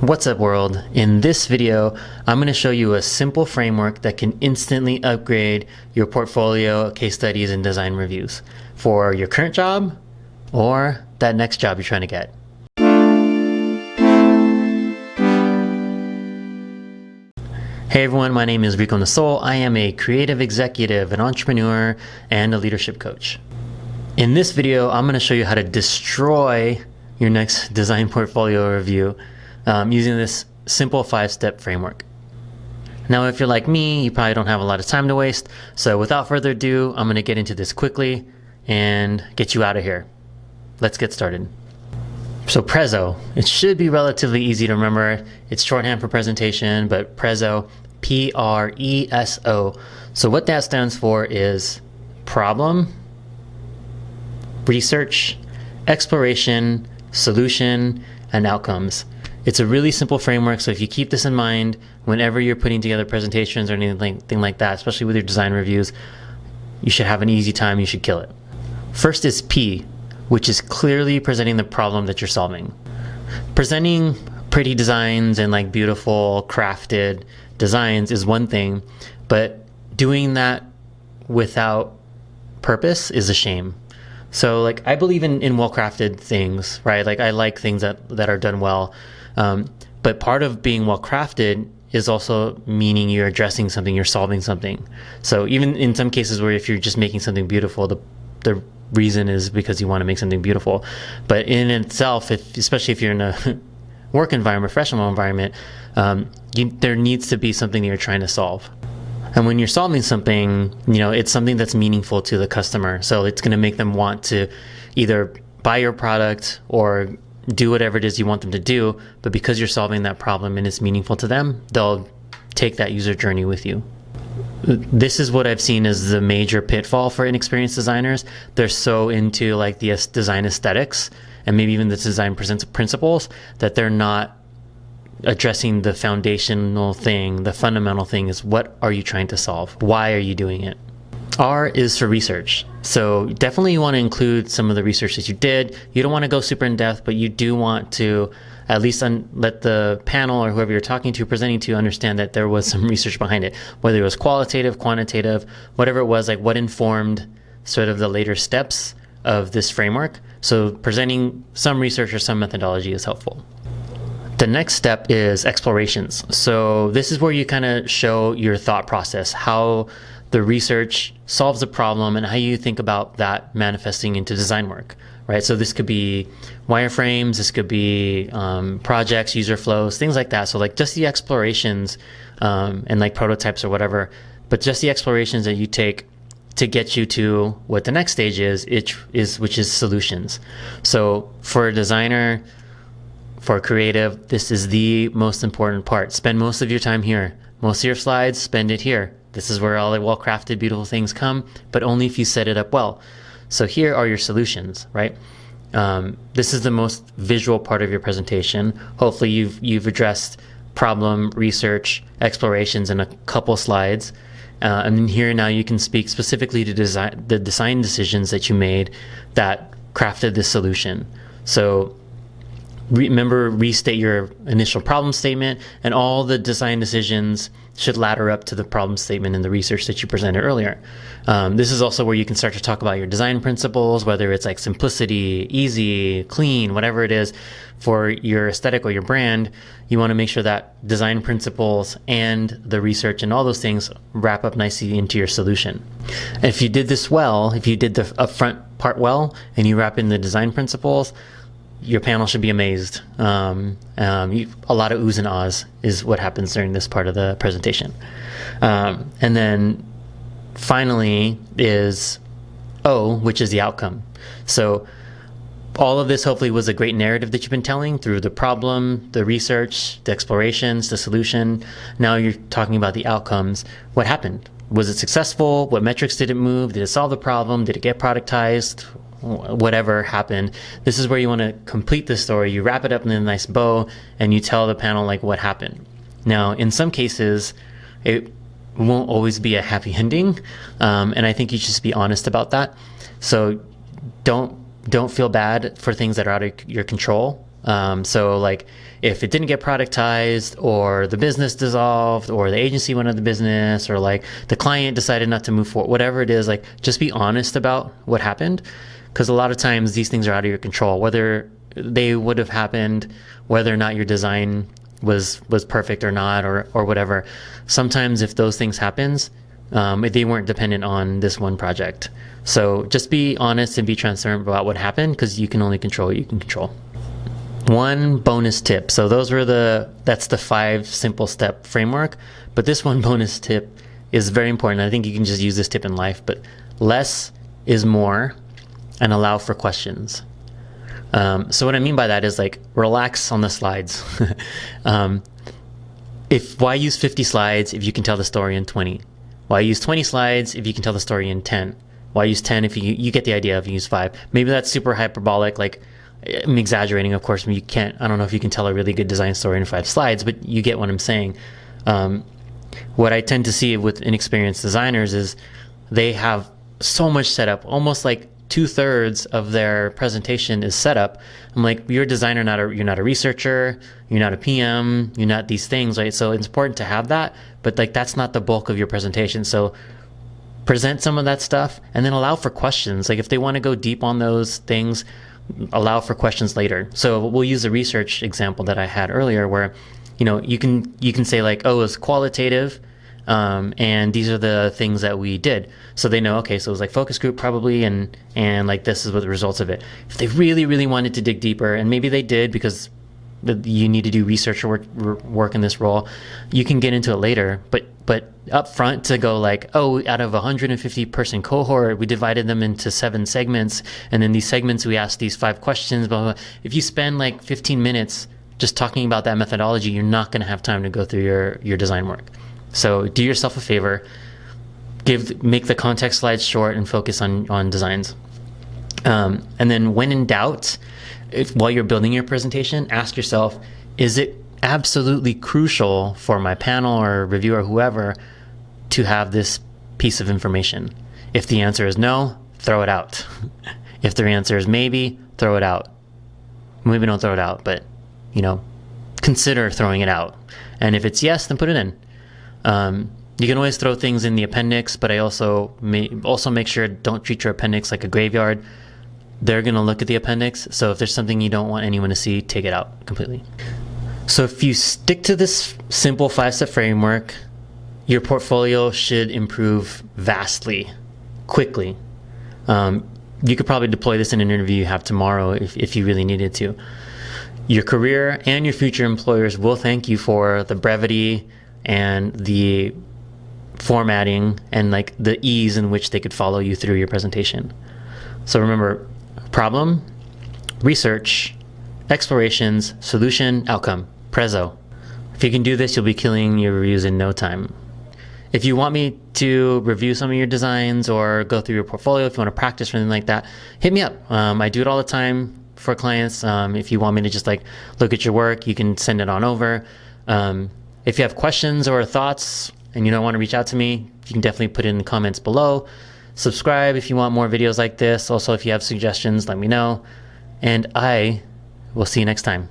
What's up world? In this video, I'm going to show you a simple framework that can instantly upgrade your portfolio, case studies, and design reviews for your current job or that next job you're trying to get. Hey everyone, my name is Rico Nasol. I am a creative executive, an entrepreneur, and a leadership coach. In this video, I'm going to show you how to destroy your next design portfolio review using this simple 5-step framework. Now, if you're like me, you probably don't have a lot of time to waste. So without further ado, I'm going to get into this quickly and get you out of here. Let's get started. So Prezzo, it should be relatively easy to remember. It's shorthand for presentation, but Prezzo, P-R-E-S-O. So what that stands for is problem, research, exploration, solution, and outcomes. It's a really simple framework, so if you keep this in mind whenever you're putting together presentations or anything like that, especially with your design reviews, you should have an easy time, you should kill it. First is P, which is clearly presenting the problem that you're solving. Presenting pretty designs and like beautiful crafted designs is one thing, but doing that without purpose is a shame. So like I believe in well-crafted things, right? Like I like things that are done well. But part of being well-crafted is also meaning you're addressing something, you're solving something. So even in some cases where if you're just making something beautiful, the reason is because you want to make something beautiful. But in itself, especially if you're in a work environment, professional environment, there needs to be something that you're trying to solve. And when you're solving something, it's something that's meaningful to the customer. So it's going to make them want to either buy your product or do whatever it is you want them to do. But because you're solving that problem and it's meaningful to them, they'll take that user journey with you. This is what I've seen as the major pitfall for inexperienced designers. They're so into like the design aesthetics and maybe even the design principles that they're not addressing the foundational thing. The fundamental thing is, what are you trying to solve? Why are you doing it? R is for research. So definitely you want to include some of the research that you did. You don't want to go super in depth, but you do want to at least let the panel or whoever you're talking to, presenting to, understand that there was some research behind it, whether it was qualitative, quantitative, whatever it was, like what informed sort of the later steps of this framework. So presenting some research or some methodology is helpful. The next step is explorations. So this is where you kind of show your thought process, how the research solves a problem and how you think about that manifesting into design work, right? So this could be wireframes, this could be projects, user flows, things like that. So like just the explorations and like prototypes or whatever, but just the explorations that you take to get you to what the next stage is, which is solutions. So for a designer, for a creative, this is the most important part. Spend most of your time here. Most of your slides, spend it here. This is where all the well-crafted, beautiful things come, but only if you set it up well. So here are your solutions, right? This is the most visual part of your presentation. Hopefully you've addressed problem, research, explorations in a couple slides. And here now you can speak specifically to the design decisions that you made that crafted this solution. So remember, restate your initial problem statement, and all the design decisions should ladder up to the problem statement and the research that you presented earlier. This is also where you can start to talk about your design principles, whether it's like simplicity, easy, clean, whatever it is for your aesthetic or your brand. You want to make sure that design principles and the research and all those things wrap up nicely into your solution. And if you did this well, if you did the upfront part well and you wrap in the design principles, your panel should be amazed. A lot of oohs and ahs is what happens during this part of the presentation. And then finally is O, which is the outcome. So all of this hopefully was a great narrative that you've been telling through the problem, the research, the explorations, the solution. Now you're talking about the outcomes. What happened? Was it successful? What metrics did it move? Did it solve the problem? Did it get productized? Whatever happened. This is where you want to complete the story. You wrap it up in a nice bow and you tell the panel like what happened. Now, in some cases, it won't always be a happy ending, and I think you should just be honest about that. So don't feel bad for things that are out of your control. So like if it didn't get productized, or the business dissolved, or the agency went out of business, or like the client decided not to move forward, whatever it is, like just be honest about what happened. Because a lot of times these things are out of your control, whether they would have happened, whether or not your design was perfect or not, or whatever. Sometimes if those things happens, they weren't dependent on this one project. So just be honest and be transparent about what happened, because you can only control what you can control. One bonus tip. So that's the 5 simple step framework. But this one bonus tip is very important. I think you can just use this tip in life, but less is more, and allow for questions. So what I mean by that is like relax on the slides. Why use 50 slides if you can tell the story in 20? Why use 20 slides if you can tell the story in 10? Why use 10 if you get the idea if you use 5? Maybe that's super hyperbolic, like I'm exaggerating, of course. I don't know if you can tell a really good design story in 5 slides, but you get what I'm saying. What I tend to see with inexperienced designers is they have so much set up, almost like 2/3 of their presentation is set up. I'm like, you're a designer, you're not a researcher, you're not a PM, you're not these things, right? So it's important to have that, but like that's not the bulk of your presentation. So present some of that stuff and then allow for questions. Like if they want to go deep on those things, allow for questions later. So we'll use a research example that I had earlier where, you can say like, oh, it's qualitative, and these are the things that we did. So they know, okay, so it was like focus group probably, and like this is what the results of it. If they really, really wanted to dig deeper, and maybe they did because you need to do research work in this role, you can get into it later. But up front to go like, oh, out of a 150 person cohort, we divided them into 7 segments, and in these segments we asked these 5 questions, blah, blah, blah. If you spend like 15 minutes just talking about that methodology, you're not going to have time to go through your design work. So do yourself a favor, make the context slides short and focus on designs. And then when in doubt, while you're building your presentation, ask yourself, is it absolutely crucial for my panel or reviewer, whoever, to have this piece of information? If the answer is no, throw it out. If the answer is maybe, throw it out. Maybe don't throw it out, but consider throwing it out. And if it's yes, then put it in. You can always throw things in the appendix, but I also make sure don't treat your appendix like a graveyard. They're going to look at the appendix. So if there's something you don't want anyone to see, take it out completely. So if you stick to this simple 5-step framework, your portfolio should improve vastly, quickly. You could probably deploy this in an interview you have tomorrow if you really needed to. Your career and your future employers will thank you for the brevity and the formatting and like the ease in which they could follow you through your presentation. So remember, problem, research, explorations, solution, outcome, Prezzo. If you can do this, you'll be killing your reviews in no time. If you want me to review some of your designs or go through your portfolio, if you want to practice or anything like that, hit me up. I do it all the time for clients. If you want me to just like look at your work, you can send it on over. If you have questions or thoughts and you don't want to reach out to me, you can definitely put it in the comments below. Subscribe if you want more videos like this. Also, if you have suggestions, let me know. And I will see you next time.